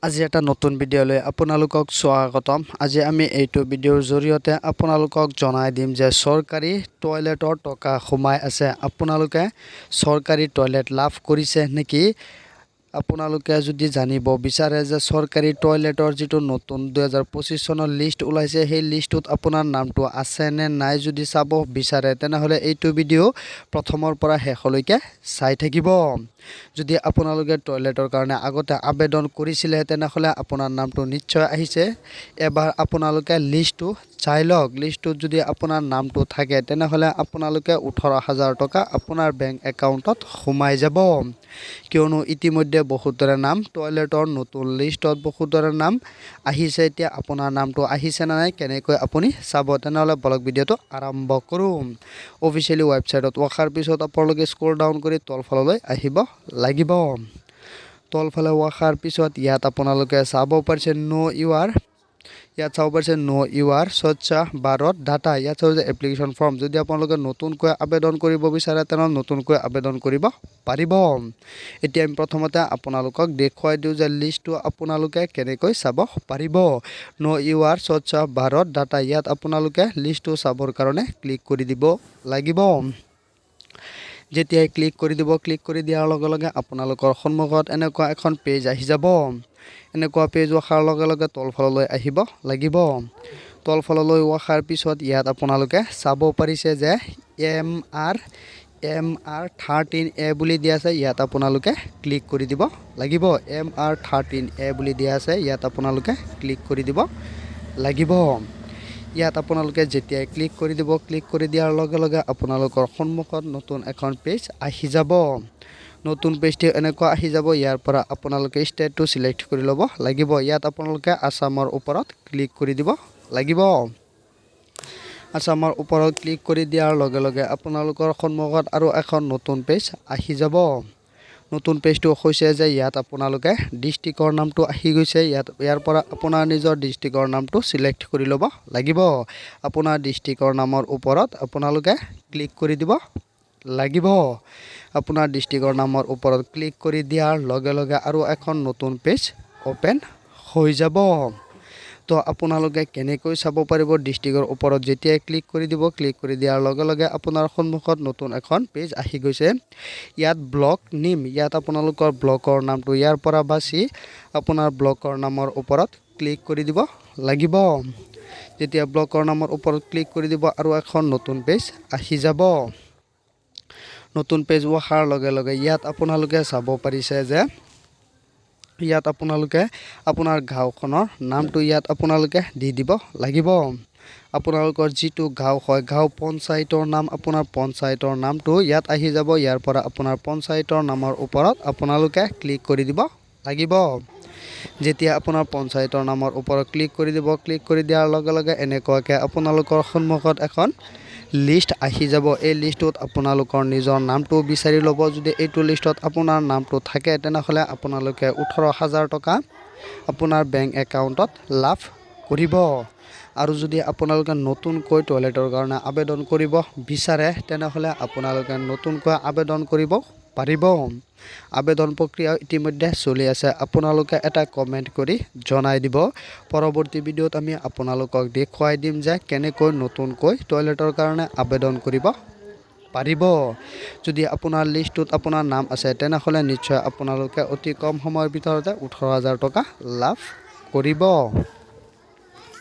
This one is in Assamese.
আজি এটা নতুন ভিডিঅ'লৈ আপোনালোকক স্বাগতম। আজি আমি এইটো ভিডিঅ'ৰ জৰিয়তে আপোনালোকক জনাই দিম যে চৰকাৰী টয়লেটৰ টকা সোমাই আছে। আপোনালোকে চৰকাৰী টয়লেট লাভ কৰিছে নেকি? আপোনালোকে যদি জানিব বিচাৰে যে চৰকাৰী টয়লেটৰ যিটো নতুন 2025 চনৰ লিষ্ট ওলাইছে, সেই লিষ্টটোত আপোনাৰ নামটো আছে নে নাই যদি চাব বিচাৰে, তেনেহ'লে এইটো ভিডিঅ' প্ৰথমৰ পৰা শেষলৈকে চাই থাকিব। যদি আপোনালোকে টয়লেটৰ কাৰণে আগতে আবেদন কৰিছিলে, তেনেহ'লে আপোনাৰ নামটো নিশ্চয় আহিছে। এবাৰ আপোনালোকে লিষ্টটো চাই লওক। লিষ্টটোত যদি আপোনাৰ নামটো থাকে, তেনেহ'লে আপোনালোকে 18,000 টকা আপোনাৰ বেংক একাউণ্টত সোমাই যাব। কিয়নো ইতিমধ্যে বহুতৰে নাম টয়লেটৰ নতুন লিষ্টত বহুতৰে নাম আহিছে। এতিয়া আপোনাৰ নামটো আহিছে নে নাই কেনেকৈ আপুনি চাব, তেনেহ'লে বলক ভিডিঅ'টো আৰম্ভ কৰোঁ। অফিচিয়েলি ৱেবছাইটত অহাৰ পিছত আপোনালোকে স্ক্ৰল ডাউন কৰি তলফাললৈ আহিব লাগিব। তলফালে অহাৰ পিছত ইয়াত আপোনালোকে চাব পাৰিছে ইয়াত চাব পাৰিছে স্বচ্ছ ভাৰত ডাটা। ইয়াত চাব যে এপ্লিকেশ্যন ফৰ্ম। যদি আপোনালোকে নতুনকৈ আবেদন কৰিব বিচাৰে, তেনেহ'লে নতুনকৈ আবেদন কৰিব পাৰিব। এতিয়া আমি প্ৰথমতে আপোনালোকক দেখুৱাই দিওঁ যে লিষ্টটো আপোনালোকে কেনেকৈ চাব পাৰিব। স্বচ্ছ ভাৰত ডাটা, ইয়াত আপোনালোকে লিষ্টটো চাবৰ কাৰণে ক্লিক কৰি দিব লাগিব। যেতিয়াই ক্লিক কৰি দিব, ক্লিক কৰি দিয়াৰ লগে লগে আপোনালোকৰ সন্মুখত এনেকুৱা এখন পেজ আহি যাব। এনেকুৱা পেজ অহাৰ লগে লগে তলফাললৈ আহিব লাগিব। তলফাললৈ অহাৰ পিছত ইয়াত আপোনালোকে চাব পাৰিছে যে MR13A বুলি দিয়া আছে। ইয়াত আপোনালোকে ক্লিক কৰি দিব লাগিব। MR13A বুলি দিয়া আছে, ইয়াত আপোনালোকে ক্লিক কৰি দিব লাগিব। ইয়াত আপোনালোকে যেতিয়াই ক্লিক কৰি দিব, ক্লিক কৰি দিয়াৰ লগে লগে আপোনালোকৰ সন্মুখত নতুন এখন পেজ আহি যাব। নতুন পেজটো এনেকুৱা আহি যাব। ইয়াৰ পৰা আপোনালোকে ষ্টেটটো চিলেক্ট কৰি ল'ব লাগিব। ইয়াত আপোনালোকে আছামৰ ওপৰত ক্লিক কৰি দিব লাগিব। আছামৰ ওপৰত ক্লিক কৰি দিয়াৰ লগে লগে আপোনালোকৰ সন্মুখত আৰু এখন নতুন পেজ আহি যাব। নতুন পেজটো হৈছে যে ইয়াত আপোনালোকে ডিষ্ট্ৰিক্টৰ নামটো আহি গৈছে। ইয়াৰ পৰা আপোনাৰ নিজৰ ডিষ্ট্ৰিক্টৰ নামটো চিলেক্ট কৰি ল'ব লাগিব। আপোনাৰ ডিষ্ট্ৰিক্টৰ নামৰ ওপৰত আপোনালোকে ক্লিক কৰি দিব লাগিব। আপোনাৰ ডিষ্ট্ৰিক্টৰ নামৰ ওপৰত ক্লিক কৰি দিয়াৰ লগে লগে আৰু এখন নতুন পেজ অ'পেন হৈ যাব। তো আপোনালোকে কেনেকৈ চাব পাৰিব ডিষ্ট্ৰিক্টৰ ওপৰত যেতিয়াই ক্লিক কৰি দিব, ক্লিক কৰি দিয়াৰ লগে লগে আপোনাৰ সন্মুখত নতুন এখন পেজ আহি গৈছে। ইয়াত ব্লক নেম, ইয়াত আপোনালোকৰ ব্লকৰ নামটো ইয়াৰ পৰা বাছি আপোনাৰ ব্লকৰ নামৰ ওপৰত ক্লিক কৰি দিব লাগিব। যেতিয়া ব্লকৰ নামৰ ওপৰত ক্লিক কৰি দিব আৰু এখন নতুন পেজ আহি যাব। নতুন পেজ অহাৰ লগে লগে ইয়াত আপোনালোকে চাব পাৰিছে যে ইয়াত আপোনালোকে আপোনাৰ গাঁওখনৰ নামটো ইয়াত আপোনালোকে দি দিব লাগিব। আপোনালোকৰ যিটো গাঁও হয়, গাঁও পঞ্চায়তৰ নাম, আপোনাৰ পঞ্চায়তৰ নামটো ইয়াত আহি যাব। ইয়াৰ পৰা আপোনাৰ পঞ্চায়তৰ নামৰ ওপৰত আপোনালোকে ক্লিক কৰি দিব লাগিব। যেতিয়া আপোনাৰ পঞ্চায়তৰ নামৰ ওপৰত ক্লিক কৰি দিব, ক্লিক কৰি দিয়াৰ লগে লগে এনেকুৱাকৈ আপোনালোকৰ সন্মুখত এখন লিষ্ট আহি যাব। এই লিষ্টটোত আপোনালোকৰ নিজৰ নামটো বিচাৰি ল'ব। যদি এইটো লিষ্টত আপোনাৰ নামটো থাকে, তেনেহ'লে আপোনালোকে 18,000 টকা আপোনাৰ বেংক একাউণ্টত লাভ কৰিব। আৰু যদি আপোনালোকে নতুনকৈ টয়লেটৰ কাৰণে আবেদন কৰিব বিচাৰে, তেনেহ'লে আপোনালোকে নতুনকৈ আবেদন কৰিব পাৰিব। আবেদন প্ৰক্ৰিয়া ইতিমধ্যে চলি আছে। আপোনালোকে এটা কমেণ্ট কৰি জনাই দিব। পৰৱৰ্তী ভিডিঅ'ত আমি আপোনালোকক দেখুৱাই দিম যে কেনেকৈ নতুনকৈ টয়লেটৰ কাৰণে আবেদন কৰিব পাৰিব। যদি আপোনাৰ লিষ্টটোত আপোনাৰ নাম আছে, তেনেহ'লে নিশ্চয় আপোনালোকে অতি কম সময়ৰ ভিতৰতে 18,000 টকা লাভ কৰিব।